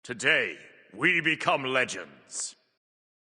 Today, we become legends.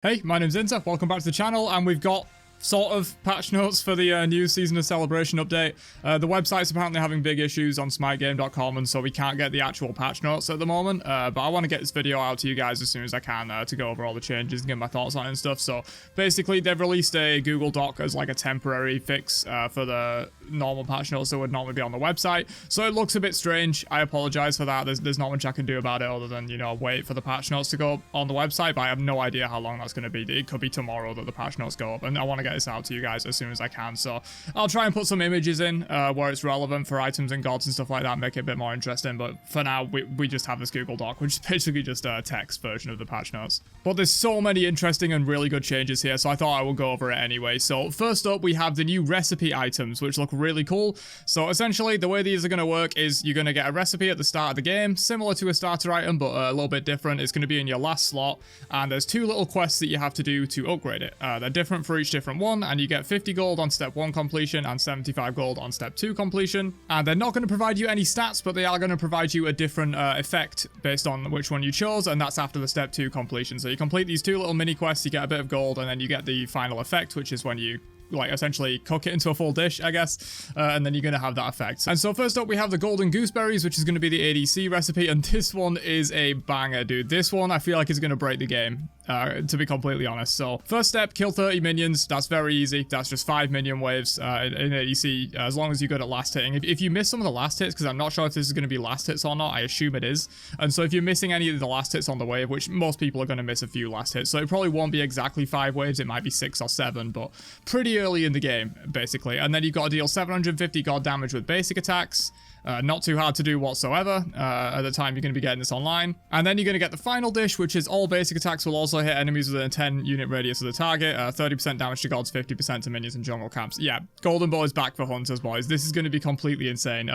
Hey, my name's Inter, welcome back to the channel, and we've got sort of patch notes for the new Season of Celebration update. The website's apparently having big issues on smitegame.com, and so we can't get the actual patch notes at the moment, but I want to get this video out to you guys as soon as I can to go over all the changes and get my thoughts on it and stuff. So basically, they've released a Google Doc as like a temporary fix for the normal patch notes that would normally be on the website, so it looks a bit strange. I apologize for that. There's not much I can do about it other than, you know, wait for the patch notes to go up on the website, but I have no idea how long that's going to be. It could be tomorrow that the patch notes go up, and I want to get this out to you guys as soon as I can. So I'll try and put some images in where it's relevant for items and gods and stuff like that, make it a bit more interesting, but for now we just have this Google Doc, which is basically just a text version of the patch notes. But there's so many interesting and really good changes here, so I thought I would go over it anyway. So first up, we have the new recipe items, which look really cool. So essentially the way these are going to work is you're going to get a recipe at the start of the game, similar to a starter item, but a little bit different. It's going to be in your last slot, and there's two little quests that you have to do to upgrade it. They're different for each different one, and you get 50 gold on step 1 completion and 75 gold on step 2 completion. And they're not going to provide you any stats, but they are going to provide you a different effect based on which one you chose, and that's after the step 2 completion. So you complete these two little mini quests, you get a bit of gold, and then you get the final effect, which is when you like essentially cook it into a full dish, I guess, and then you're going to have that effect. And so first up, we have the golden gooseberries, which is going to be the ADC recipe, and this one is a banger, dude. This one I feel like is going to break the game, to be completely honest. So first step, kill 30 minions. That's very easy. That's just 5 minion waves in ADC, as long as you're good at last hitting. If you miss some of the last hits, because I'm not sure if this is going to be last hits or not, I assume it is, and so if you're missing any of the last hits on the wave, which most people are going to miss a few last hits, so it probably won't be exactly 5 waves, it might be 6 or 7, but pretty early in the game, basically. And then you've got to deal 750 god damage with basic attacks. Not too hard to do whatsoever at the time you're going to be getting this online. And then you're going to get the final dish, which is all basic attacks will also hit enemies within a 10 unit radius of the target, 30% damage to gods, 50% to minions and jungle camps. Yeah, Golden Bow is back for hunters, boys. This is going to be completely insane.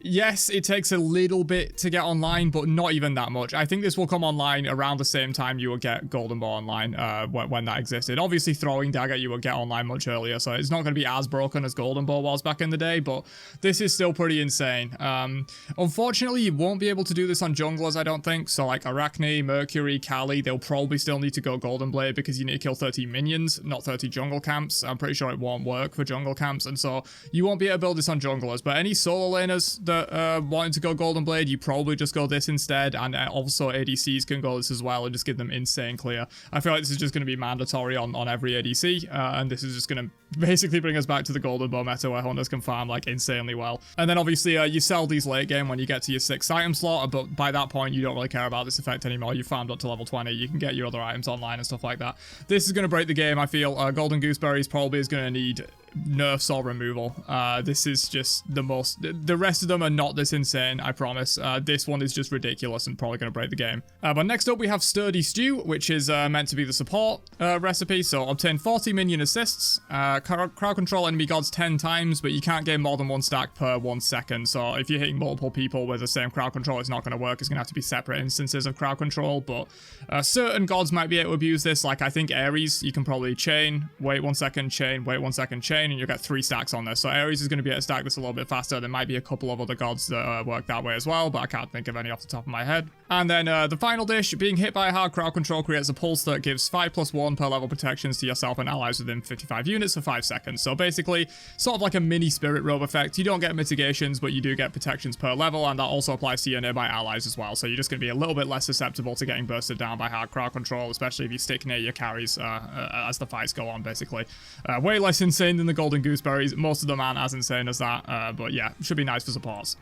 Yes, it takes a little bit to get online, but not even that much. I think this will come online around the same time you will get Golden Bow online when that existed. Obviously, Throwing Dagger you will get online much earlier, so it's not going to be as broken as Golden Bow was back in the day, but this is still pretty insane. Unfortunately, you won't be able to do this on junglers, I don't think. So like Arachne, Mercury, Kali, they'll probably still need to go Golden Blade because you need to kill 30 minions, not 30 jungle camps. I'm pretty sure it won't work for jungle camps, and so you won't be able to build this on junglers. But any solo laners that wanting to go Golden Blade, you probably just go this instead, and also ADCs can go this as well and just give them insane clear. I feel like this is just going to be mandatory on every ADC, and this is just going to basically bring us back to the Golden Bow meta where hunters can farm like insanely well. And then obviously you sell these late game when you get to your 6th item slot, but by that point you don't really care about this effect anymore. You farmed up to level 20, you can get your other items online and stuff like that. This is going to break the game, I feel. Golden Gooseberries probably is going to need nerfs or removal. This is just the most, the rest of them are not this insane, I promise. This one is just ridiculous and probably going to break the game. But next up we have Sturdy Stew, which is meant to be the support recipe. So obtain 40 minion assists, crowd control enemy gods 10 times, but you can't gain more than 1 stack per 1 second. So if you're hitting multiple people with the same crowd control, it's not going to work. It's going to have to be separate instances of crowd control, but certain gods might be able to abuse this. Like I think Ares, you can probably chain, wait 1 second, chain, wait 1 second, chain, and you'll get 3 stacks on this. So Ares is going to be able to stack this a little bit faster. There might be a couple of other gods that work that way as well, but I can't think of any off the top of my head. And then the final dish, being hit by a hard crowd control creates a pulse that gives 5+1 per level protections to yourself and allies within 55 units for 5 seconds. So basically, sort of like a mini spirit robe effect. You don't get mitigations, but you do get protections per level, and that also applies to your nearby allies as well. So you're just going to be a little bit less susceptible to getting bursted down by hard crowd control, especially if you stick near your carries as the fights go on, basically. Way less insane than the Golden Gooseberries. Most of them aren't as insane as that, but yeah, should be nice for supports.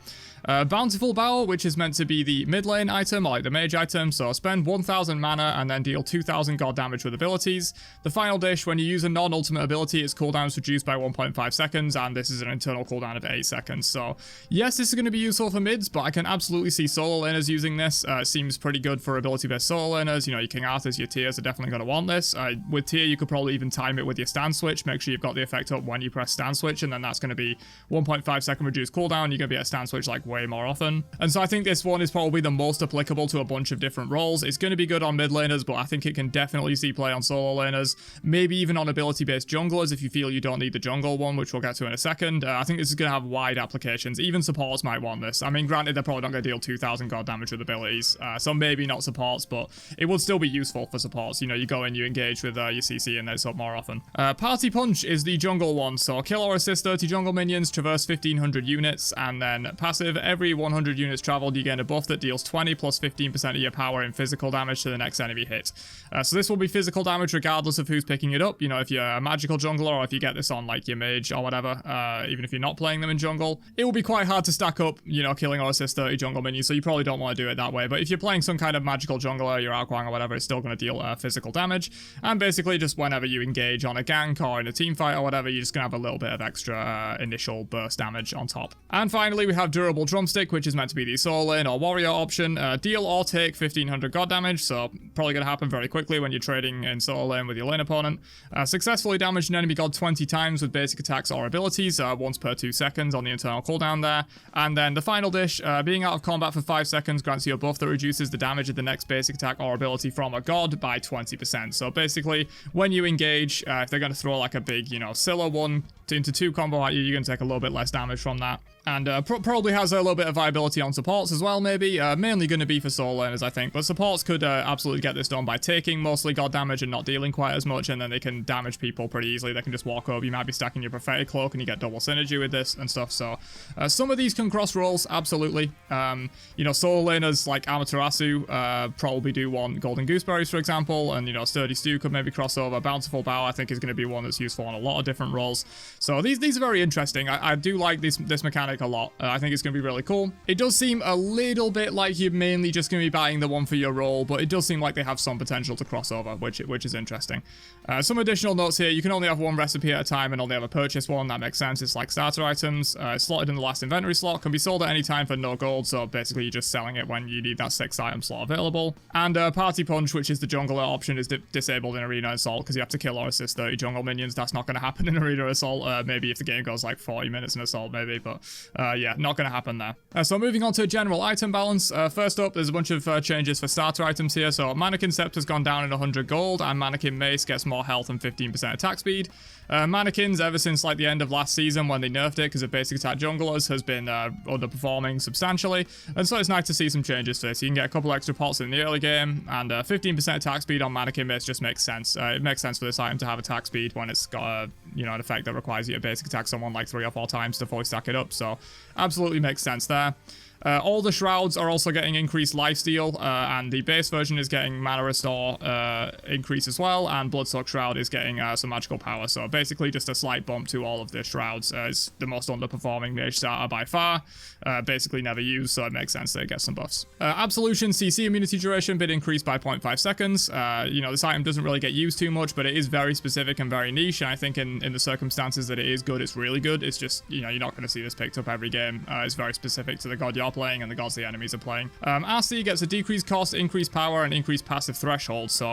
Bountiful Bow, which is meant to be the mid lane item, or like the mage item, so spend 1000 mana and then deal 2000 god damage with abilities. The final dish, when you use a non-ultimate ability, its cooldown is reduced by 1.5 seconds, and this is an internal cooldown of 8 seconds. So yes, this is going to be useful for mids, but I can absolutely see solo laners using this. It seems pretty good for ability-based solo laners. You know, your King Arthurs, your tiers are definitely going to want this. With tier, you could probably even time it with your stand switch, make sure you've got the effect up when you press stand switch, and then that's going to be 1.5 second reduced cooldown. You're going to be at stand switch like way more often. And so I think this one is probably the most applicable to a bunch of different roles. It's going to be good on mid laners, but I think it can definitely see play on solo laners, maybe even on ability-based junglers if you feel you don't need the jungle one, which we'll get to in a second. I think this is going to have wide applications. Even supports might want this. I mean, granted, they're probably not going to deal 2,000 god damage with abilities, so maybe not supports, but it would still be useful for supports. You know, you go in, you engage with your CC, and it's up more often. Party Punch is the jungle one, so kill or assist 30 jungle minions, traverse 1,500 units, and then passive, every 100 units traveled, you gain a buff that deals 20 plus 15% of your power in physical damage to the next enemy hit. So this will be physical damage regardless of who's picking it up. You know, if you're a magical jungler, or if you get this on like your mage or whatever, even if you're not playing them in jungle, it will be quite hard to stack up, you know, killing or assist 30 jungle minions, so you probably don't want to do it that way. But if you're playing some kind of magical jungler, your Arquang or whatever, it's still going to deal physical damage. And basically just whenever you engage on a gank or in a team fight or whatever, you're just going to have a little bit of extra initial burst damage on top. And finally, we have Durable Drumstick, which is meant to be the solo lane or warrior option. Deal or take 1,500 god damage, so probably going to happen very quickly when you're trading in solo lane with your lane opponent. Successfully damage an enemy god 20 times with basic attacks or abilities, once per 2 seconds on the internal cooldown there. And then the final dish, being out of combat for 5 seconds grants you a buff that reduces the damage of the next basic attack or ability from a god by 20%. So basically, when you engage, if they're going to throw like a big, you know, Scylla 1 into 2 combo at you, you're going to take a little bit less damage from that. And probably has a little bit of viability on supports as well, maybe. Mainly going to be for solo laners, I think. But supports could absolutely get this done by taking mostly god damage and not dealing quite as much, and then they can damage people pretty easily. They can just walk over. You might be stacking your Prophetic Cloak, and you get double synergy with this and stuff. So some of these can cross roles, absolutely. You know, solo laners like Amaterasu probably do want Golden Gooseberries, for example, and, you know, Sturdy Stew could maybe cross over. Bountiful Bow, I think, is going to be one that's useful on a lot of different roles. So these are very interesting. I do like this mechanic a lot. I think it's going to be really cool. It does seem a little bit like you're mainly just going to be buying the one for your role, but it does seem like they have some potential to cross over, which is interesting. Some additional notes here. You can only have one recipe at a time and only have a purchase one. That makes sense. It's like starter items. It's slotted in the last inventory slot. Can be sold at any time for no gold, so basically you're just selling it when you need that 6th item slot available. And Party Punch, which is the jungler option, is disabled in Arena Assault because you have to kill or assist 30 jungle minions. That's not going to happen in Arena Assault. Maybe if the game goes like 40 minutes in Assault, maybe, but yeah, not going to happen there. So moving on to general item balance. First up, there's a bunch of changes for starter items here. So Mannequin Scepter's gone down in 100 gold, and Mannequin Mace gets more health and 15% attack speed. Mannequins, ever since like the end of last season when they nerfed it because of basic attack junglers, has been underperforming substantially, and so it's nice to see some changes to this. You can get a couple extra pots in the early game, and 15% attack speed on Mannequin Mace just makes sense. It makes sense for this item to have attack speed when it's got you know, an effect that requires you to basic attack someone like 3 or 4 times to fully stack it up, so absolutely makes sense there. All the shrouds are also getting increased lifesteal, and the base version is getting mana restore increase as well, and Bloodsoak Shroud is getting some magical power. So basically just a slight bump to all of the shrouds. It's the most underperforming mage starter by far, basically never used, so it makes sense that it gets some buffs. Absolution CC immunity duration been increased by 0.5 seconds. You know, this item doesn't really get used too much, but it is very specific and very niche, and I think in the circumstances that it is good, it's really good. It's just, you know, you're not going to see this picked up every game. It's very specific to the god you're playing and the gods the enemies are playing. RC gets a decreased cost, increased power, and increased passive threshold. So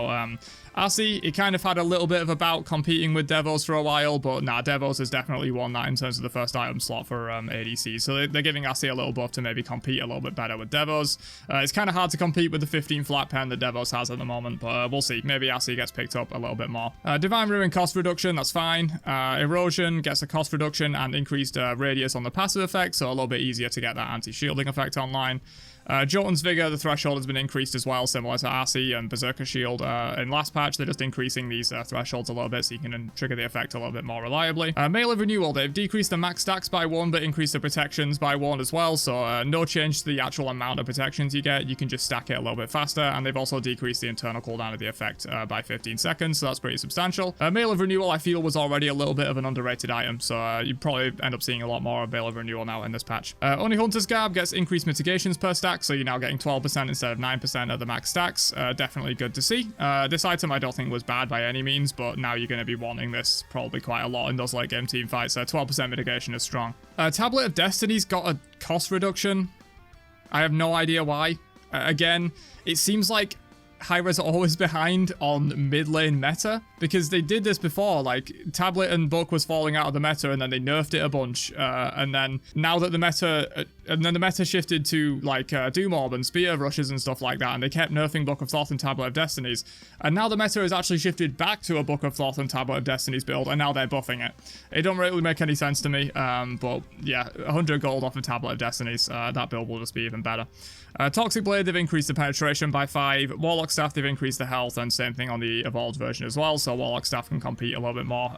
RC, it kind of had a little bit of a bout competing with Devos for a while, but nah, Devos has definitely won that in terms of the first item slot for ADC. So they're giving RC a little buff to maybe compete a little bit better with Devos. It's kind of hard to compete with the 15 flat pen that Devos has at the moment, but we'll see. Maybe RC gets picked up a little bit more. Divine Ruin cost reduction, that's fine. Erosion gets a cost reduction and increased radius on the passive effect, so a little bit easier to get that anti-shielding effect online. Jotun's Vigor, the threshold has been increased as well, similar to RC and Berserker Shield. In last patch, they're just increasing these thresholds a little bit so you can trigger the effect a little bit more reliably. Melee Renewal, they've decreased the max stacks by 1, but increased the protections by 1 as well, so no change to the actual amount of protections you get. You can just stack it a little bit faster, and they've also decreased the internal cooldown of the effect by 15 seconds, so that's pretty substantial. Melee Renewal, I feel, was already a little bit of an underrated item, so you'd probably end up seeing a lot more of Melee Renewal now in this patch. Only Hunter's Garb gets increased mitigations per stack, so you're now getting 12% instead of 9% of the max stacks. Definitely good to see. This item I don't think was bad by any means, but now you're going to be wanting this probably quite a lot in those late game team fights. 12% mitigation is strong. Tablet of Destiny's got a cost reduction. I have no idea why. Again, it seems like high-res are always behind on mid-lane meta, because they did this before. Like, Tablet and Book was falling out of the meta, and then they nerfed it a bunch, and then now that the meta shifted to, like, Doom Orb and Spear Rushes and stuff like that, and they kept nerfing Book of Thoth and Tablet of Destinies, and now the meta has actually shifted back to a Book of Thoth and Tablet of Destinies build, and now they're buffing it. It don't really make any sense to me, but yeah, 100 gold off of Tablet of Destinies, that build will just be even better. Toxic Blade, they've increased the penetration by 5. Warlock Staff, they've increased the health, and same thing on the evolved version as well, so Warlock Staff can compete a little bit more.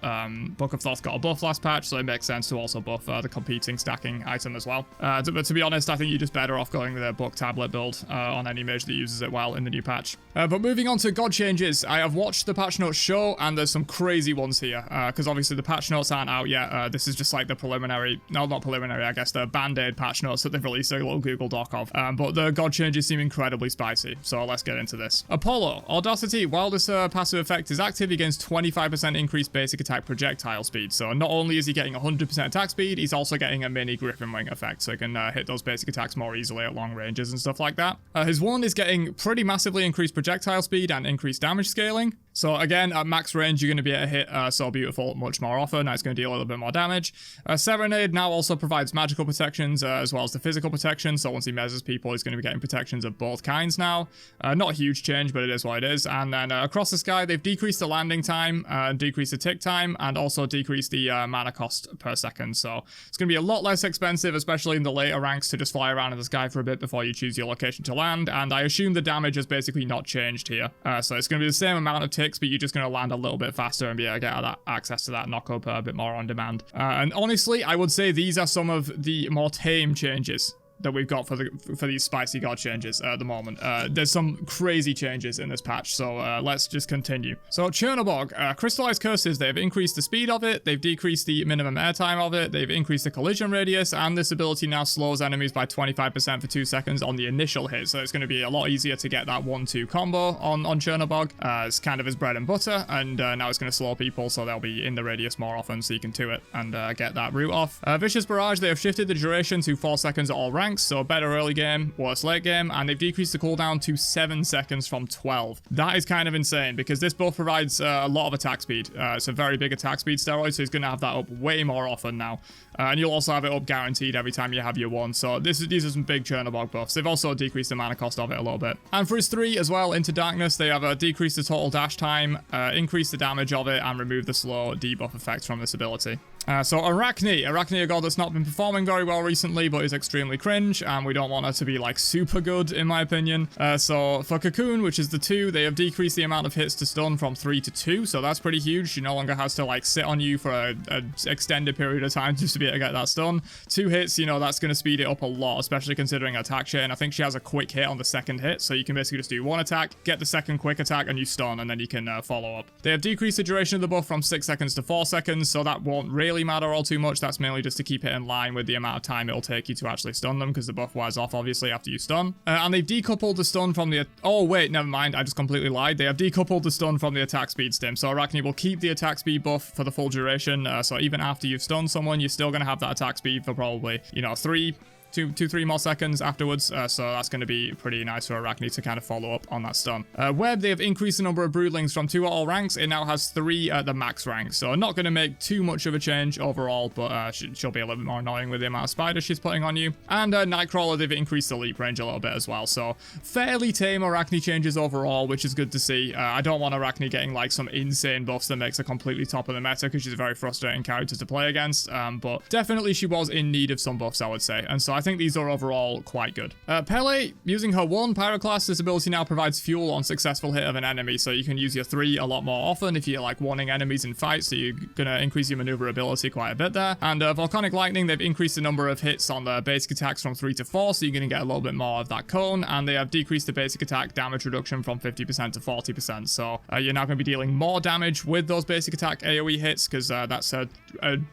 Book of Thoth got a buff last patch, so it makes sense to also buff the competing stacking item as well. But to be honest, I think you're just better off going with a Book Tablet build on any mage that uses it well in the new patch. But moving on to God changes, I have watched the patch notes show, and there's some crazy ones here, because obviously the patch notes aren't out yet. This is just like the preliminary, no, not preliminary, I guess, the Band-Aid patch notes that they've released a little Google Doc of. But the God changes seem incredibly spicy, so let's get into this. Apollo, Audacity, while this passive effect is active, he gains 25% increased basic attack projectile speed. So not only is he getting 100% attack speed, he's also getting a mini Griffin Wing effect, so he can hit those basic attacks more easily at long ranges and stuff like that. His one is getting pretty massively increased projectile speed and increased damage scaling. So again, at max range, you're going to be able to hit So Beautiful much more often. Now it's going to deal a little bit more damage. Serenade now also provides magical protections as well as the physical protection. So once he measures people, he's going to be getting protections of both kinds now. Not a huge change, but it is what it is. And then across the sky, they've decreased the landing time, decreased the tick time, and also decreased the mana cost per second. So it's going to be a lot less expensive, especially in the later ranks, to just fly around in the sky for a bit before you choose your location to land. And I assume the damage has basically not changed here. So it's going to be the same amount of ticks, but you're just going to land a little bit faster and be able to get that access to that knock-up a bit more on demand. And honestly, I would say these are some of the more tame changes that we've got for these spicy God changes at the moment. There's some crazy changes in this patch, so let's just continue. So Chernobog, Crystallized Curses, they've increased the speed of it, they've decreased the minimum airtime of it, they've increased the collision radius, and this ability now slows enemies by 25% for 2 seconds on the initial hit, so it's going to be a lot easier to get that 1-2 combo on Chernobog. It's kind of his bread and butter, and now it's going to slow people, so they'll be in the radius more often, so you can 2 it and get that route off. Vicious Barrage, they have shifted the duration to 4 seconds at all ranks, so better early game, worse late game, and they've decreased the cooldown to 7 seconds from 12. That is kind of insane, because this buff provides a lot of attack speed. It's a very big attack speed steroid, so he's going to have that up way more often now. And you'll also have it up guaranteed every time you have your one, so these are some big Chernobog buffs. They've also decreased the mana cost of it a little bit. And for his 3 as well, Into Darkness, they have decreased the total dash time, increased the damage of it, and removed the slow debuff effect from this ability. So Arachne, a god that's not been performing very well recently, but is extremely cringe, and we don't want her to be like super good in my opinion. So for Cocoon, which is the 2, they have decreased the amount of hits to stun from 3 to 2, so that's pretty huge. She no longer has to like sit on you for an extended period of time just to be able to get that stun. 2 hits, you know, that's going to speed it up a lot, especially considering attack chain. I think she has a quick hit on the second hit, so you can basically just do 1 attack, get the second quick attack, and you stun, and then you can follow up. They have decreased the duration of the buff from 6 seconds to 4 seconds, so that won't really matter all too much. That's mainly just to keep it in line with the amount of time it'll take you to actually stun them, because the buff wears off obviously after you stun. And they've decoupled the stun from the... Oh wait, never mind, I just completely lied. They have decoupled the stun from the attack speed stim, so Arachne will keep the attack speed buff for the full duration, so even after you've stunned someone, you're still going to have that attack speed for probably, you know, 3 more seconds afterwards, so that's going to be pretty nice for Arachne to kind of follow up on that stun. Web, they have increased the number of broodlings from 2 at all ranks. It now has 3 at the max rank, so not going to make too much of a change overall, but she'll be a little bit more annoying with the amount of spiders she's putting on you. And Nightcrawler, they've increased the leap range a little bit as well, so fairly tame Arachne changes overall, which is good to see. I don't want Arachne getting like some insane buffs that makes her completely top of the meta, because she's a very frustrating character to play against, but definitely she was in need of some buffs, I would say, and so I think these are overall quite good. Pele, using her 1 Pyroclast, this ability now provides fuel on successful hit of an enemy, so you can use your 3 a lot more often if you're like wanting enemies in fights, so you're gonna increase your maneuverability quite a bit there. And Volcanic Lightning, they've increased the number of hits on the basic attacks from 3 to 4, so you're gonna get a little bit more of that cone, and they have decreased the basic attack damage reduction from 50% to 40%, so you're now gonna be dealing more damage with those basic attack AoE hits, because that's a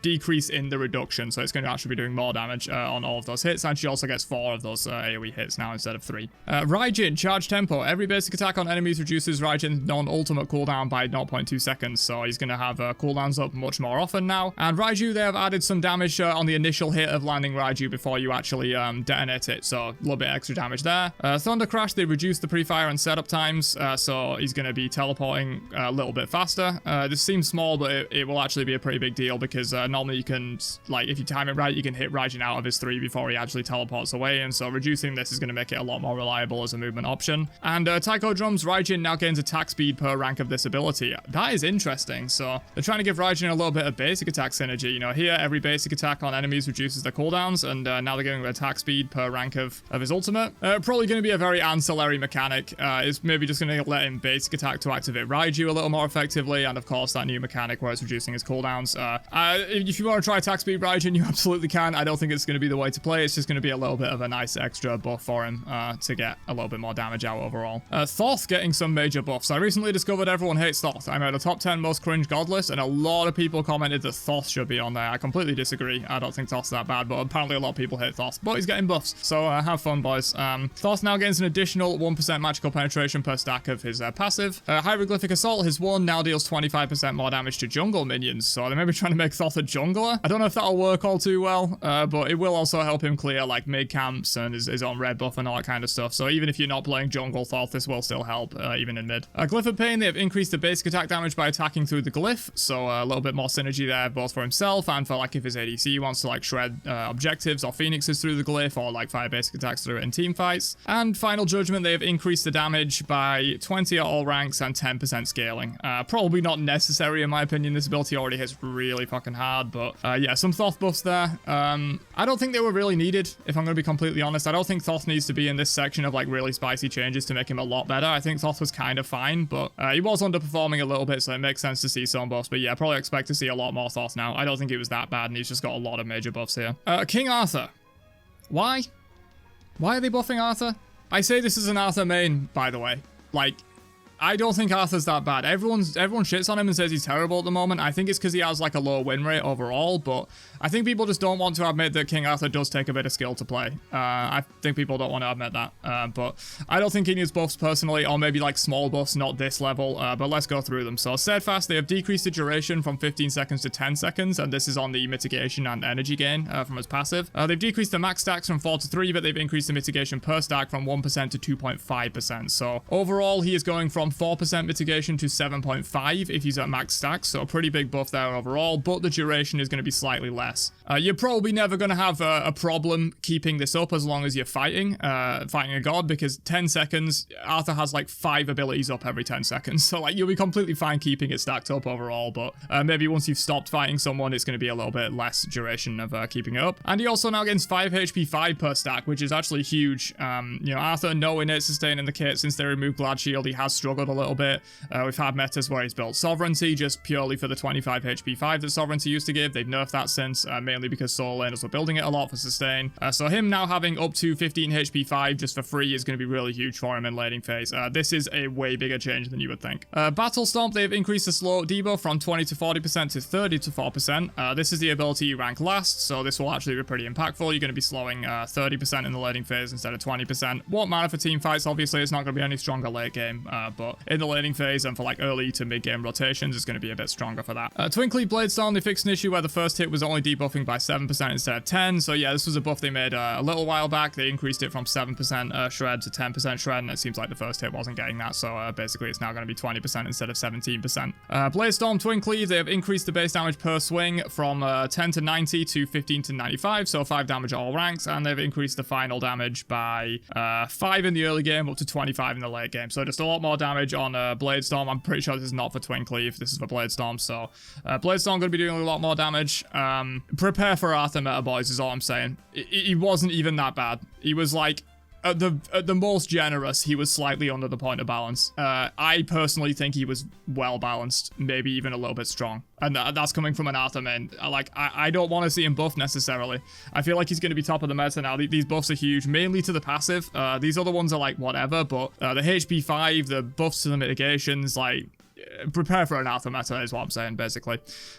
decrease in the reduction, so it's gonna actually be doing more damage on all of those hits hits, and she also gets 4 of those AoE hits now instead of 3. Raijin, charge tempo. Every basic attack on enemies reduces Raijin's non-ultimate cooldown by 0.2 seconds, so he's going to have cooldowns up much more often now. And Raiju, they have added some damage on the initial hit of landing Raiju before you actually detonate it, so a little bit extra damage there. Thunder Crash, they reduced the pre-fire and setup times, so he's going to be teleporting a little bit faster. This seems small, but it will actually be a pretty big deal because normally you can, like, if you time it right, you can hit Raijin out of his 3 before he actually teleports away, and so reducing this is going to make it a lot more reliable as a movement option. And Taiko Drums, Raijin now gains attack speed per rank of this ability. That is interesting. So they're trying to give Raijin a little bit of basic attack synergy. You know, here every basic attack on enemies reduces their cooldowns, and now they're giving him attack speed per rank of his ultimate. Probably going to be a very ancillary mechanic. It's maybe just going to let him basic attack to activate Raiju a little more effectively, and of course that new mechanic where it's reducing his cooldowns. If you want to try attack speed Raijin, you absolutely can. I don't think it's going to be the way to play. It's just going to be a little bit of a nice extra buff for him to get a little bit more damage out overall. Thoth getting some major buffs. I recently discovered everyone hates Thoth. I made a top 10 most cringe god list, and a lot of people commented that Thoth should be on there. I completely disagree. I don't think Thoth's that bad, but apparently a lot of people hate Thoth. But he's getting buffs, so have fun, boys. Thoth now gains an additional 1% magical penetration per stack of his passive. Hieroglyphic Assault, his 1 now deals 25% more damage to jungle minions, so they may be trying to make Thoth a jungler. I don't know if that'll work all too well, but it will also help him clear like mid camps and his own red buff and all that kind of stuff. So even if you're not playing jungle Thoth, this will still help, even in mid. Glyph of Pain, they have increased the basic attack damage by attacking through the glyph, so a little bit more synergy there, both for himself and for like if his ADC wants to like shred objectives or phoenixes through the glyph, or like fire basic attacks through it in team fights. And Final Judgment, they have increased the damage by 20 at all ranks and 10% scaling. Probably not necessary in my opinion. This ability already hits really fucking hard, but yeah, some Thoth buffs there. I don't think they were really needed, if I'm going to be completely honest. I don't think Thoth needs to be in this section of like really spicy changes to make him a lot better. I think Thoth was kind of fine, but he was underperforming a little bit, so it makes sense to see some buffs. But yeah, probably expect to see a lot more Thoth now. I don't think it was that bad, and he's just got a lot of major buffs here. King Arthur. Why? Why are they buffing Arthur? I say this is an Arthur main, by the way. Like, I don't think Arthur's that bad. Everyone shits on him and says he's terrible at the moment. I think it's because he has like a low win rate overall, but I think people just don't want to admit that King Arthur does take a bit of skill to play. I think people don't want to admit that, but I don't think he needs buffs personally, or maybe like small buffs, not this level, but let's go through them. So Steadfast, they have decreased the duration from 15 seconds to 10 seconds, and this is on the mitigation and energy gain from his passive. They've decreased the max stacks from 4 to 3, but they've increased the mitigation per stack from 1% to 2.5%. So overall, he is going from 4% mitigation to 7.5 if he's at max stacks, so a pretty big buff there overall, but the duration is going to be slightly less. You're probably never going to have a problem keeping this up as long as you're fighting a god, because 10 seconds, Arthur has like 5 abilities up every 10 seconds, so like you'll be completely fine keeping it stacked up overall, but maybe once you've stopped fighting someone, it's going to be a little bit less duration of keeping it up. And he also now gains 5 HP 5 per stack, which is actually huge. You know, Arthur, no innate sustain in the kit. Since they removed Glad Shield, he has struggled a little bit. We've had metas where he's built Sovereignty just purely for the 25 HP 5 that Sovereignty used to give. They've nerfed that since, mainly because solo laners were building it a lot for sustain. So him now having up to 15 HP 5 just for free is going to be really huge for him in laning phase. This is a way bigger change than you would think. Battle Stomp, they've increased the slow debuff from 20 to 40% to 30 to 4%. This is the ability you rank last, so this will actually be pretty impactful. You're going to be slowing 30% in the laning phase instead of 20%. Won't matter for team fights, obviously. It's not going to be any stronger late game, but in the laning phase and for like early to mid game rotations, it's going to be a bit stronger for that. Twinkly Bladestorm, they fixed an issue where the first hit was only debuffing by 7% instead of 10, so yeah, this was a buff they made a little while back. They increased it from 7% shred to 10% shred, and it seems like the first hit wasn't getting that, so basically it's now going to be 20% instead of 17%. Bladestorm Twinkly, they have increased the base damage per swing from 10 to 90 to 15 to 95, so 5 damage at all ranks, and they've increased the final damage by 5 in the early game up to 25 in the late game, so just a lot more damage on Bladestorm. I'm pretty sure this is not for Twinkly, this is for Bladestorm, so Bladestorm going to be doing a lot more damage. Prepare for Arthur meta, boys, is all I'm saying. He wasn't even that bad. He was like, at the most generous, he was slightly under the point of balance. I personally think he was well balanced, maybe even a little bit strong. And that's coming from an Arthur main. I don't want to see him buff necessarily. I feel like he's going to be top of the meta now. These buffs are huge, mainly to the passive. These other ones are like whatever, but the HP 5, the buffs to the mitigations, like, prepare for an Arthur meta is what I'm saying, basically.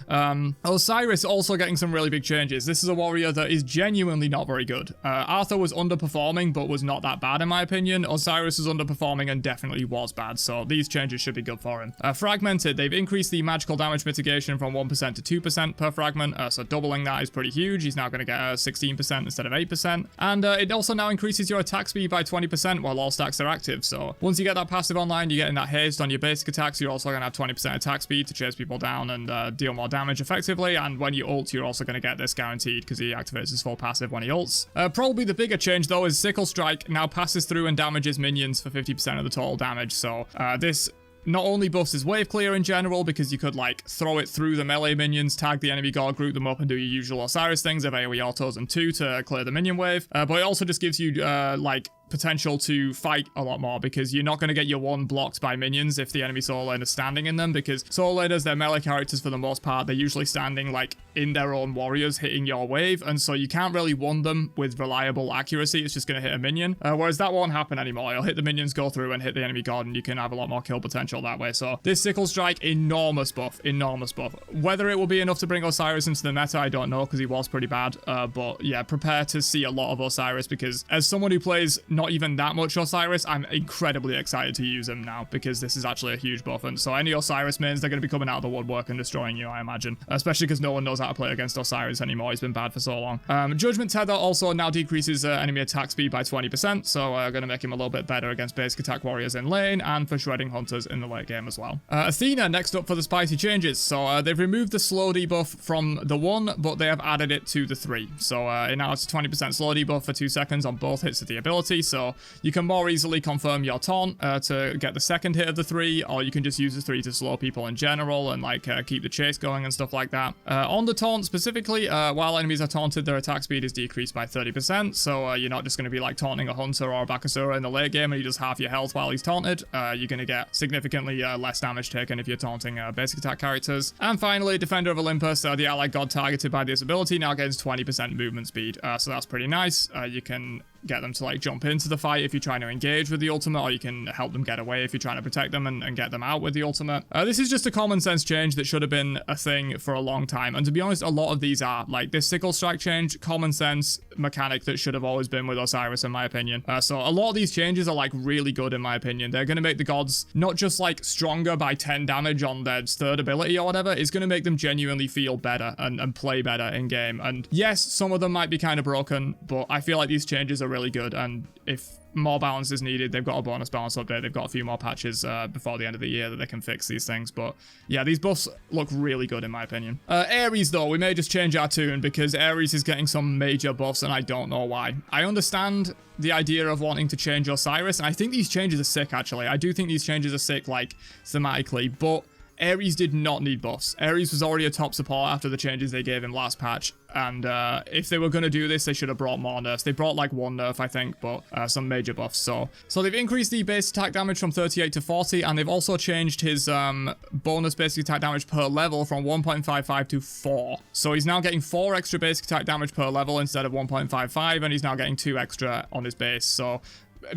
Osiris also getting some really big changes. This is a warrior that is genuinely not very good. Arthur was underperforming, but was not that bad in my opinion. Osiris is underperforming and definitely was bad, so these changes should be good for him. Fragmented, they've increased the magical damage mitigation from 1% to 2% per fragment, so doubling that is pretty huge. He's now going to get 16% instead of 8%. And it also now increases your attack speed by 20% while all stacks are active. So once you get that passive online, you're getting that haste on your basic attacks. You're also going to have 20% attack speed to chase people down and deal more damage effectively. And when you ult, you're also going to get this guaranteed because he activates his full passive when he ults. Probably the bigger change though is Sickle Strike now passes through and damages minions for 50% of the total damage. So this not only buffs his wave clear in general, because you could like throw it through the melee minions, tag the enemy god, group them up and do your usual Osiris things of AoE autos and 2 to clear the minion wave, but it also just gives you like potential to fight a lot more, because you're not going to get your one blocked by minions if the enemy solo lane is standing in them, because solo laners, they're melee characters for the most part. They're usually standing like in their own warriors hitting your wave, and so you can't really one them with reliable accuracy. It's just going to hit a minion, whereas that won't happen anymore. It'll hit the minions, go through and hit the enemy god, and you can have a lot more kill potential that way. So this Sickle Strike, enormous buff, enormous buff. Whether it will be enough to bring Osiris into the meta, I don't know, because he was pretty bad, but yeah, prepare to see a lot of Osiris, because as someone who plays not even that much Osiris, I'm incredibly excited to use him now, because this is actually a huge buff. And so any Osiris mains, they're going to be coming out of the woodwork and destroying you, I imagine, especially because no one knows how to play against Osiris anymore. He's been bad for so long. Judgment Tether also now decreases enemy attack speed by 20%, so going to make him a little bit better against basic attack warriors in lane and for shredding hunters in the late game as well. Athena next up for the spicy changes. So they've removed the slow debuff from the 1, but they have added it to the 3. So now it's a 20% slow debuff for 2 seconds on both hits of the ability, so you can more easily confirm your taunt to get the second hit of the 3, or you can just use the 3 to slow people in general and like keep the chase going and stuff like that. On the taunt specifically, while enemies are taunted, their attack speed is decreased by 30%, so you're not just going to be like taunting a hunter or a Bakasura in the late game and he does half your health while he's taunted. You're going to get significantly less damage taken if you're taunting basic attack characters. And finally, Defender of Olympus, the allied god targeted by this ability, now gains 20% movement speed, so that's pretty nice. You can get them to like jump into the fight if you're trying to engage with the ultimate, or you can help them get away if you're trying to protect them and get them out with the ultimate. This is just a common sense change that should have been a thing for a long time, and to be honest, a lot of these are like this Sickle Strike change, common sense mechanic that should have always been with Osiris in my opinion. So a lot of these changes are like really good in my opinion. They're going to make the gods not just like stronger by 10 damage on their third ability or whatever, it's going to make them genuinely feel better and play better in game. And yes, some of them might be kind of broken, but I feel like these changes are really good, and if more balance is needed, they've got a bonus balance update, they've got a few more patches before the end of the year that they can fix these things. But yeah, these buffs look really good in my opinion. Ares though, we may just change our tune, because Ares is getting some major buffs and I don't know why. I understand the idea of wanting to change Osiris, and I think these changes are sick actually. I do think these changes are sick like thematically, but Ares did not need buffs. Ares was already a top support after the changes they gave him last patch, and if they were going to do this, they should have brought more nerfs. They brought like 1 nerf, I think, but some major buffs. So they've increased the base attack damage from 38 to 40, and they've also changed his bonus basic attack damage per level from 1.55 to 4. So he's now getting 4 extra basic attack damage per level instead of 1.55, and he's now getting 2 extra on his base. So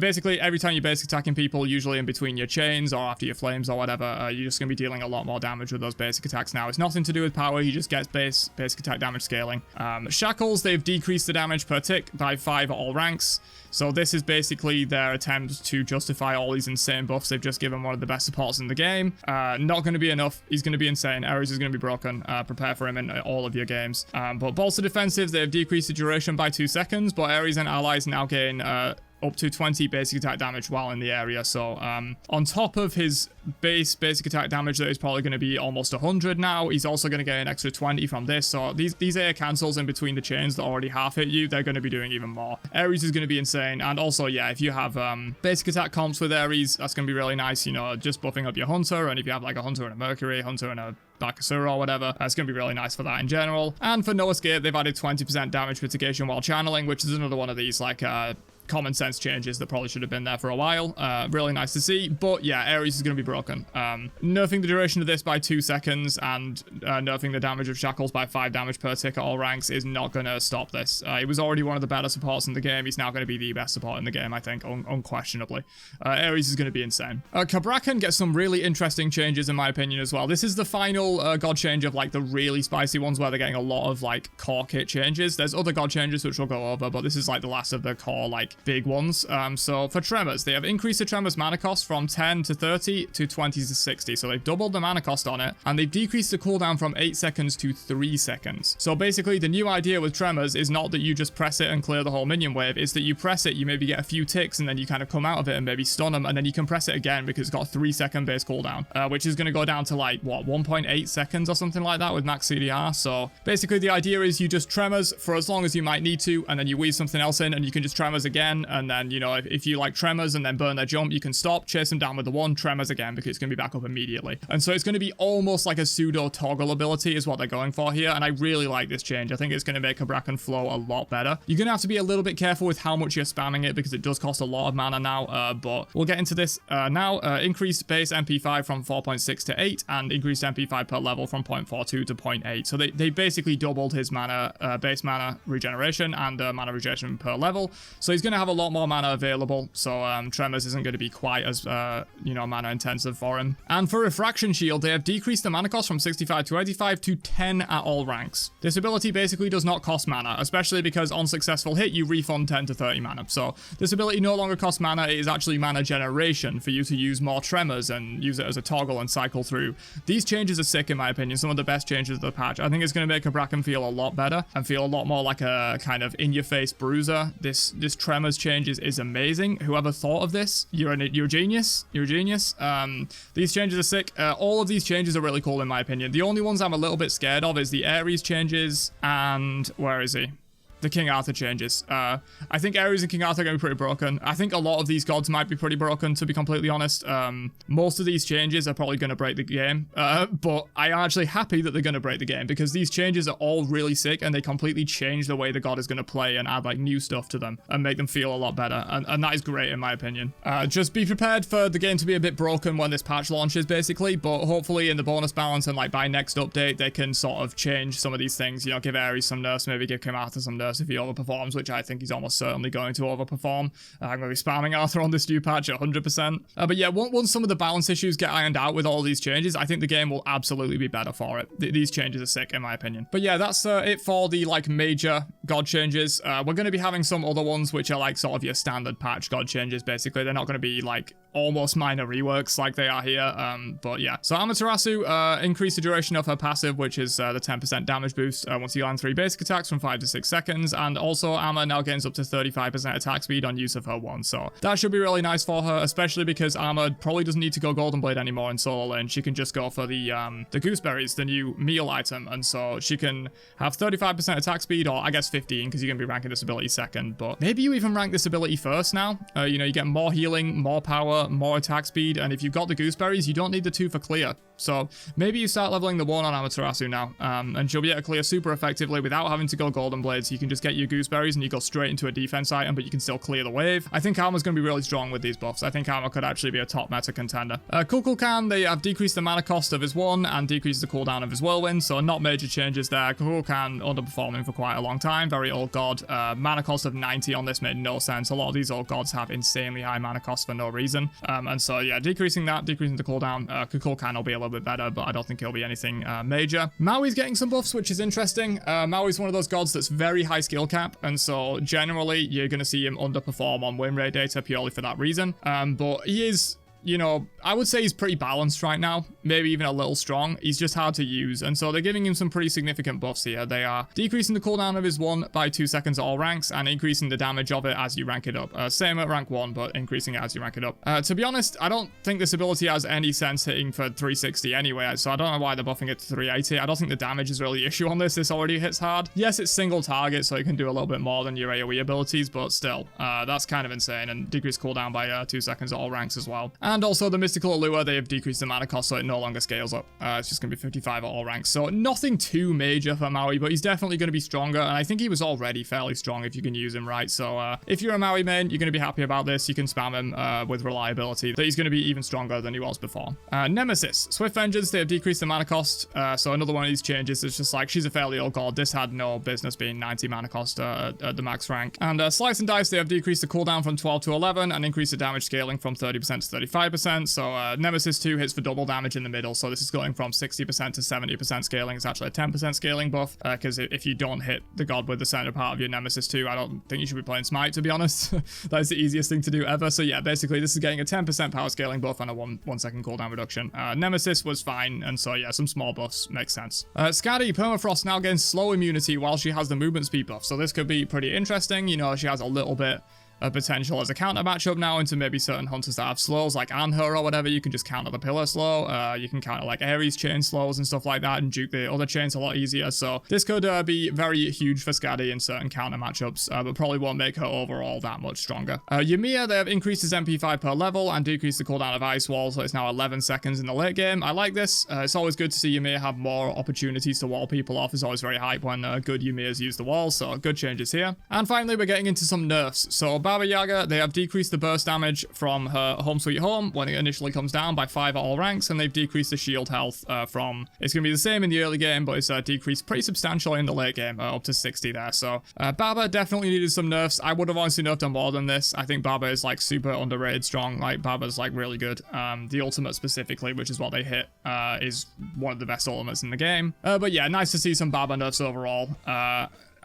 basically, every time you're basic attacking people, usually in between your chains or after your flames or whatever, you're just going to be dealing a lot more damage with those basic attacks now. It's nothing to do with power, he just gets basic attack damage scaling. Shackles, they've decreased the damage per tick by 5 at all ranks. So this is basically their attempt to justify all these insane buffs they've just given one of the best supports in the game. Not going to be enough. He's going to be insane. Ares is going to be broken. Prepare for him in all of your games. But bolster defensive, they've decreased the duration by 2 seconds, but Ares and allies now gain up to 20 basic attack damage while in the area. So on top of his basic attack damage that is probably going to be almost 100 now, he's also going to get an extra 20 from this. So these air cancels in between the chains that already half hit you, they're going to be doing even more. Ares is going to be insane. And also, yeah, if you have basic attack comps with Ares, that's going to be really nice, you know, just buffing up your hunter. And if you have like a hunter and a Mercury, hunter and a Bakasura or whatever, it's going to be really nice for that in general. And for no escape, they've added 20% damage mitigation while channeling, which is another one of these like common sense changes that probably should have been there for a while. Really nice to see. But yeah, Ares is going to be broken. Nerfing the duration of this by 2 seconds and nerfing the damage of Shackles by 5 damage per tick at all ranks is not going to stop this. He was already one of the better supports in the game. He's now going to be the best support in the game, I think, unquestionably. Ares is going to be insane. Cabrakhan gets some really interesting changes, in my opinion, as well. This is the final god change of like the really spicy ones where they're getting a lot of like core kit changes. There's other god changes which we'll go over, but this is like the last of the core like big ones. So for Tremors, they have increased the Tremors mana cost from 10 to 30 to 20 to 60. So they've doubled the mana cost on it, and they've decreased the cooldown from 8 seconds to 3 seconds. So basically the new idea with Tremors is not that you just press it and clear the whole minion wave. It's that you press it, you maybe get a few ticks, and then you kind of come out of it and maybe stun them, and then you can press it again because it's got a 3-second base cooldown, which is going to go down to like, what, 1.8 seconds or something like that with max CDR. So basically the idea is you just Tremors for as long as you might need to, and then you weave something else in, and you can just Tremors again, and then, you know, if you like Tremors and then burn their jump, you can stop, chase them down with the one, Tremors again, because it's going to be back up immediately. And so it's going to be almost like a pseudo toggle ability is what they're going for here, and I really like this change. I think it's going to make Cabrakhan flow a lot better. You're going to have to be a little bit careful with how much you're spamming it because it does cost a lot of mana now, but we'll get into this now. Increased base MP5 from 4.6 to 8, and increased MP5 per level from 0.42 to 0.8. So they basically doubled his mana, base mana regeneration and mana regeneration per level. So he's going to have a lot more mana available. So Tremors isn't going to be quite as, you know, mana intensive for him. And for Refraction Shield, they have decreased the mana cost from 65 to 85 to 10 at all ranks. This ability basically does not cost mana, especially because on successful hit, you refund 10 to 30 mana. So this ability no longer costs mana. It is actually mana generation for you to use more Tremors and use it as a toggle and cycle through. These changes are sick, in my opinion. Some of the best changes of the patch. I think it's going to make Cabrakhan feel a lot better and feel a lot more like a kind of in-your-face bruiser. This Tremors change is amazing. Whoever thought of this, you're a genius. You're a genius. These changes are sick. All of these changes are really cool, in my opinion. The only ones I'm a little bit scared of is the Ares changes and where is he? The King Arthur changes. I think Ares and King Arthur are going to be pretty broken. I think a lot of these gods might be pretty broken, to be completely honest. Most of these changes are probably going to break the game, but I am actually happy that they're going to break the game because these changes are all really sick and they completely change the way the god is going to play and add like new stuff to them and make them feel a lot better, and that is great in my opinion. Just be prepared for the game to be a bit broken when this patch launches, basically, but hopefully in the bonus balance and like by next update they can sort of change some of these things, you know, give Ares some nerfs, maybe give King Arthur some nerfs if he overperforms, which I think he's almost certainly going to overperform. I'm going to be spamming Arthur on this new patch 100%. But yeah, once some of the balance issues get ironed out with all these changes, I think the game will absolutely be better for it. These changes are sick, in my opinion. But yeah, that's it for the like major god changes. We're going to be having some other ones which are like sort of your standard patch god changes, basically. They're not going to be like almost minor reworks like they are here. But yeah, so Amaterasu increased the duration of her passive, which is the 10% damage boost once you land 3 basic attacks from 5 to 6 seconds, and also Amma now gains up to 35% attack speed on use of her one, so that should be really nice for her, especially because Amma probably doesn't need to go Golden Blade anymore in solo lane. She can just go for the gooseberries, the new meal item, and so she can have 35% attack speed, or I guess 15 because you're going to be ranking this ability second, but maybe you even rank this ability first now. You know, you get more healing, more power, more attack speed, and if you've got the gooseberries, you don't need the 2 for clear. So maybe you start leveling the 1 on Amaterasu now, and she'll be able to clear super effectively without having to go Golden Blades. You can just get your gooseberries and you go straight into a defense item, but you can still clear the wave. I think Arma's going to be really strong with these buffs. I think Arma could actually be a top meta contender. Kukulkan, they have decreased the mana cost of his 1 and decreased the cooldown of his whirlwind, so not major changes there. Kukulkan underperforming for quite a long time, very old god. Mana cost of 90 on this made no sense. A lot of these old gods have insanely high mana costs for no reason, and so yeah, decreasing the cooldown. Kukulkan will be a little bit better, but I don't think it'll be anything major. Maui's getting some buffs, which is interesting. Maui's one of those gods that's very high skill cap, and so generally you're going to see him underperform on win rate data purely for that reason. But he is, you know, I would say he's pretty balanced right now, maybe even a little strong. He's just hard to use, and so they're giving him some pretty significant buffs here. They are decreasing the cooldown of his 1 by 2 seconds at all ranks and increasing the damage of it as you rank it up. Same at rank 1, but increasing it as you rank it up. To be honest, I don't think this ability has any sense hitting for 360 anyway, so I don't know why they're buffing it to 380. I don't think the damage is really the issue on this. This already hits hard. Yes, it's single target, so you can do a little bit more than your AoE abilities, but still, that's kind of insane, and decreased cooldown by 2 seconds at all ranks as well. And also the Mystical Allure, they have decreased the mana cost, so it no longer scales up. It's just going to be 55 at all ranks. So nothing too major for Maui, but he's definitely going to be stronger. And I think he was already fairly strong if you can use him right. So if you're a Maui main, you're going to be happy about this. You can spam him with reliability. That he's going to be even stronger than he was before. Nemesis, Swift Vengeance, they have decreased the mana cost. So another one of these changes is just like, she's a fairly old god. This had no business being 90 mana cost at the max rank. And Slice and Dice, they have decreased the cooldown from 12 to 11 and increased the damage scaling from 30% to 35%. So Nemesis 2 hits for double damage in the middle. So this is going from 60% to 70% scaling. It's actually a 10% scaling buff, because if you don't hit the god with the center part of your Nemesis 2, I don't think you should be playing Smite, to be honest. That is the easiest thing to do ever. So yeah, basically this is getting a 10% power scaling buff and a 1 second cooldown reduction. Nemesis was fine, and so yeah, some small buffs makes sense. Skadi, Permafrost now gains slow immunity while she has the movement speed buff, so this could be pretty interesting. You know, she has a little bit potential as a counter matchup now into maybe certain hunters that have slows like Anhur or whatever. You can just counter the pillar slow. You can counter like Ares chain slows and stuff like that and juke the other chains a lot easier. So this could be very huge for Skadi in certain counter matchups, but probably won't make her overall that much stronger. Ymir, they have increased his MP5 per level and decreased the cooldown of Ice Wall, so it's now 11 seconds in the late game. I like this. It's always good to see Ymir have more opportunities to wall people off. It's always very hype when good Ymirs use the wall, so good changes here. And finally, we're getting into some nerfs. So Baba Yaga, they have decreased the burst damage from her Home Sweet Home when it initially comes down by 5 at all ranks, and they've decreased the shield health from, it's going to be the same in the early game, but it's decreased pretty substantially in the late game, up to 60 there. So Baba definitely needed some nerfs. I would have honestly nerfed her more than this. I think Baba is like super underrated strong. Like Baba's like really good. The ultimate specifically, which is what they hit, is one of the best ultimates in the game. But yeah, nice to see some Baba nerfs overall.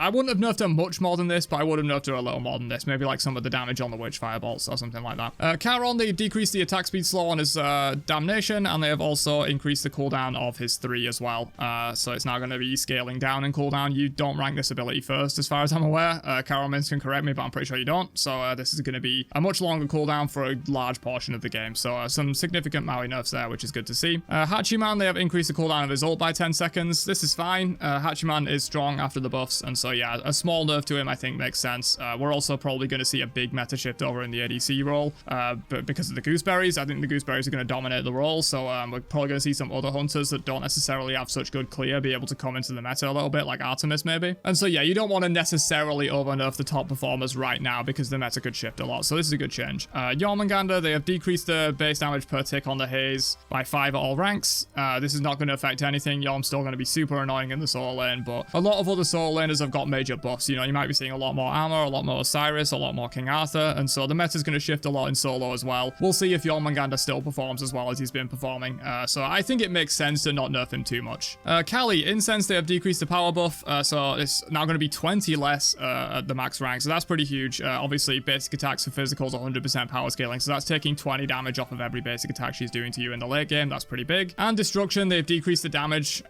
I wouldn't have nerfed her much more than this, but I would have nerfed her a little more than this. Maybe like some of the damage on the Witch Firebolts or something like that. Charon, they decreased the attack speed slow on his Damnation, and they have also increased the cooldown of his 3 as well. So it's now going to be scaling down in cooldown. You don't rank this ability first, as far as I'm aware. Charon Mins can correct me, but I'm pretty sure you don't. So this is going to be a much longer cooldown for a large portion of the game. So some significant Maui nerfs there, which is good to see. Hachiman, they have increased the cooldown of his ult by 10 seconds. This is fine. Hachiman is strong after the buffs, and so yeah, a small nerf to him I think makes sense. We're also probably going to see a big meta shift over in the ADC role, but because of the gooseberries. I think the gooseberries are going to dominate the role, so we're probably going to see some other hunters that don't necessarily have such good clear be able to come into the meta a little bit, like Artemis maybe. And so yeah, you don't want to necessarily over nerf the top performers right now because the meta could shift a lot, so this is a good change. Jormungandr, they have decreased the base damage per tick on the Haze by 5 at all ranks. This is not going to affect anything. Yorm's still going to be super annoying in the solo lane, but a lot of other solo laners have got major buffs. You know, you might be seeing a lot more armor, a lot more Osiris, a lot more King Arthur, and so the meta's going to shift a lot in solo as well. We'll see if Jormungandr still performs as well as he's been performing, so I think it makes sense to not nerf him too much. Kali, Incense, they have decreased the power buff, so it's now going to be 20 less at the max rank, so that's pretty huge. Obviously, basic attacks for physicals 100% power scaling, so that's taking 20 damage off of every basic attack she's doing to you in the late game. That's pretty big. And Destruction, they've decreased the damage.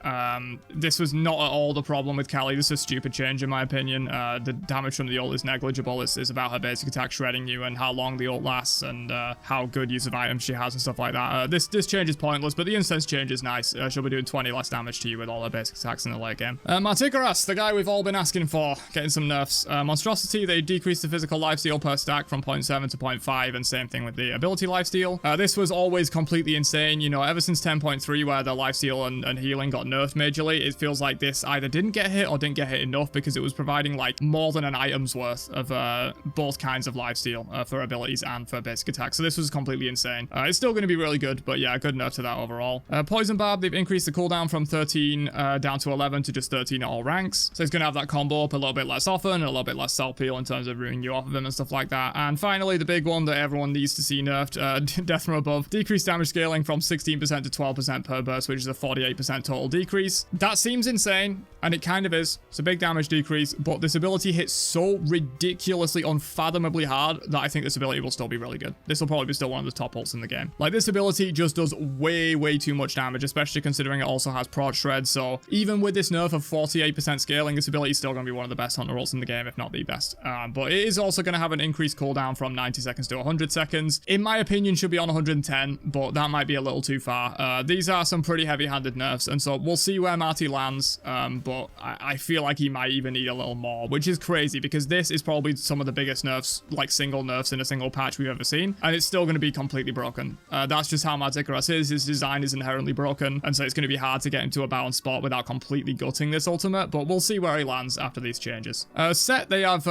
This was not at all the problem with Kali. This is a stupid change in my opinion. The damage from the ult is negligible. It's about her basic attack shredding you and how long the ult lasts and how good use of items she has and stuff like that. This change is pointless, but the incense change is nice. She'll be doing 20 less damage to you with all her basic attacks in the late game. Martikaras, the guy we've all been asking for, getting some nerfs. Monstrosity, they decreased the physical lifesteal per stack from 0.7 to 0.5, and same thing with the ability lifesteal. This was always completely insane. You know, ever since 10.3 where the lifesteal and healing got nerfed majorly, it feels like this either didn't get hit or didn't get hit enough because it was providing like more than an item's worth of both kinds of lifesteal for abilities and for basic attacks. So this was completely insane. It's still going to be really good, but yeah, good nerf to that overall. Poison Barb, they've increased the cooldown from 13 down to 11 to just 13 at all ranks. So it's going to have that combo up a little bit less often and a little bit less self-peel in terms of ruining you off of him and stuff like that. And finally, the big one that everyone needs to see nerfed, Death from Above, decreased damage scaling from 16% to 12% per burst, which is a 48% total decrease. That seems insane, and it kind of is. It's a big damage decrease, but this ability hits so ridiculously, unfathomably hard that I think this ability will still be really good. This will probably be still one of the top ults in the game. Like, this ability just does way too much damage, especially considering it also has prod shred. So even with this nerf of 48% scaling, this ability is still going to be one of the best hunter ults in the game, if not the best. But it is also going to have an increased cooldown from 90 seconds to 100 seconds. In my opinion, should be on 110, but that might be a little too far. These are some pretty heavy-handed nerfs, and so we'll see where Marty lands, but I feel like he might even need a little more, which is crazy because this is probably some of the biggest nerfs, like single nerfs in a single patch we've ever seen, and it's still going to be completely broken. That's just how mad Icarus is. His design is inherently broken, and so it's going to be hard to get him to a balanced spot without completely gutting this ultimate, but we'll see where he lands after these changes. Set, they have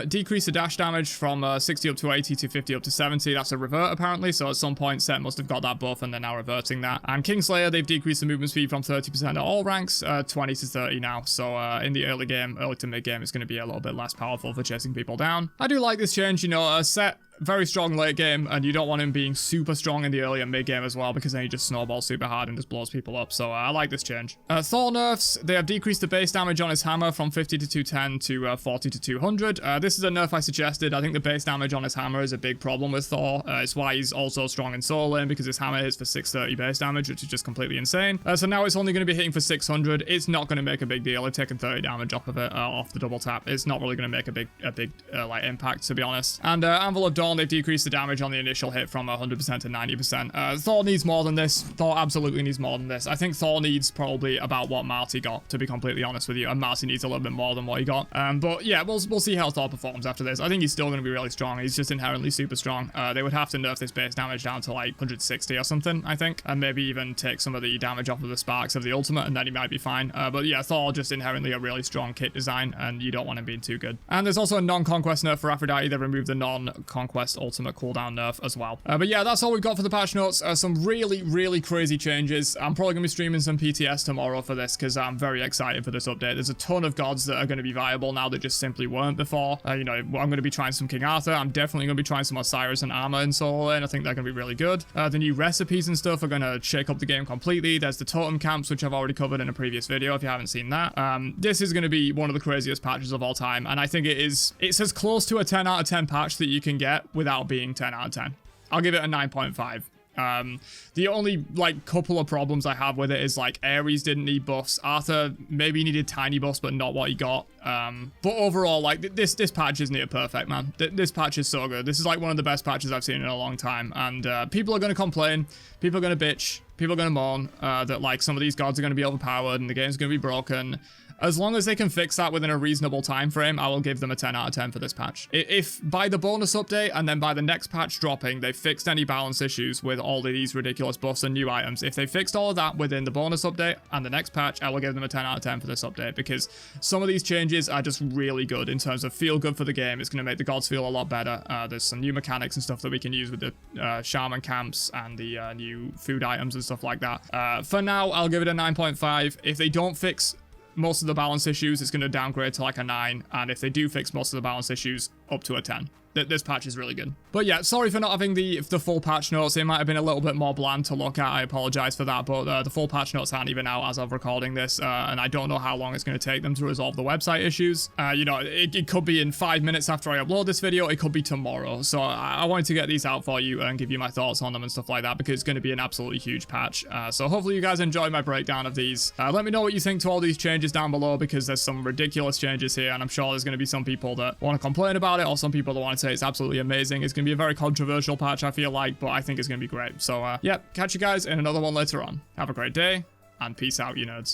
decreased the dash damage from 60 up to 80 to 50 up to 70. That's a revert apparently, so at some point Set must have got that buff and they're now reverting that. And Kingslayer, they've decreased the movement speed from 30% at all ranks, 20 to 30 now, so in the early to mid game, it's going to be a little bit less powerful for chasing people down. I do like this change, you know, Set very strong late game, and you don't want him being super strong in the early and mid game as well, because then he just snowballs super hard and just blows people up. So I like this change. Thor nerfs, they have decreased the base damage on his hammer from 50 to 210 to 40 to 200. This is a nerf I suggested. I think the base damage on his hammer is a big problem with Thor. It's why he's also strong in solo lane, because his hammer hits for 630 base damage, which is just completely insane. So now it's only going to be hitting for 600. It's not going to make a big deal. It's taking 30 damage off of it, off the double tap. It's not really going to make a big like impact, to be honest. And Anvil of Dawn, they've decreased the damage on the initial hit from 100% to 90%. Thor needs more than this. Thor absolutely needs more than this. I think Thor needs probably about what Marty got, to be completely honest with you, and Marty needs a little bit more than what he got. But yeah, we'll see how Thor performs after this. I think he's still going to be really strong. He's just inherently super strong. They would have to nerf this base damage down to like 160 or something, I think, and maybe even take some of the damage off of the sparks of the ultimate, and then he might be fine. But yeah, Thor just inherently a really strong kit design, and you don't want him being too good. And there's also a non-conquest nerf for Aphrodite. They removed the non-conquest ultimate cooldown nerf as well. But yeah, that's all we've got for the patch notes. Some really crazy changes. I'm probably gonna be streaming some PTS tomorrow for this because I'm very excited for this update. There's a ton of gods that are going to be viable now that just simply weren't before. You know, I'm going to be trying some King Arthur. I'm definitely going to be trying some Osiris and Armor in solo lane. I think they're going to be really good. The new recipes and stuff are going to shake up the game completely. There's the totem camps, which I've already covered in a previous video if you haven't seen that. This is going to be one of the craziest patches of all time, and I think it's as close to a 10 out of 10 patch that you can get without being 10 out of 10. I'll give it a 9.5. The only like couple of problems I have with it is like Ares didn't need buffs. Arthur maybe needed tiny buffs, but not what he got. But overall, like this patch is near perfect, man. This patch is so good. This is like one of the best patches I've seen in a long time. And people are going to complain. People are going to bitch. People are going to moan that like some of these gods are going to be overpowered and the game's going to be broken. As long as they can fix that within a reasonable time frame, I will give them a 10 out of 10 for this patch. If by the bonus update and then by the next patch dropping, they fixed any balance issues with all of these ridiculous buffs and new items, if they fixed all of that within the bonus update and the next patch, I will give them a 10 out of 10 for this update, because some of these changes are just really good in terms of feel good for the game. It's going to make the gods feel a lot better. There's some new mechanics and stuff that we can use with the shaman camps and the new food items and stuff like that. For now, I'll give it a 9.5. If they don't fix most of the balance issues, it's going to downgrade to like a 9, and if they do fix most of the balance issues, up to a 10. This patch is really good. But yeah, sorry for not having the full patch notes. It might have been a little bit more bland to look at. I apologize for that, but the full patch notes aren't even out as of recording this, and I don't know how long it's going to take them to resolve the website issues. You know, it could be in 5 minutes after I upload this video. It could be tomorrow. So I wanted to get these out for you and give you my thoughts on them and stuff like that, because it's going to be an absolutely huge patch. So hopefully you guys enjoyed my breakdown of these. Let me know what you think to all these changes down below, because there's some ridiculous changes here, and I'm sure there's going to be some people that want to complain about it, or some people that want to say it's absolutely amazing. It's going to be a very controversial patch, I feel like, but I think it's going to be great. So, yeah, catch you guys in another one later on. Have a great day, and peace out, you nerds.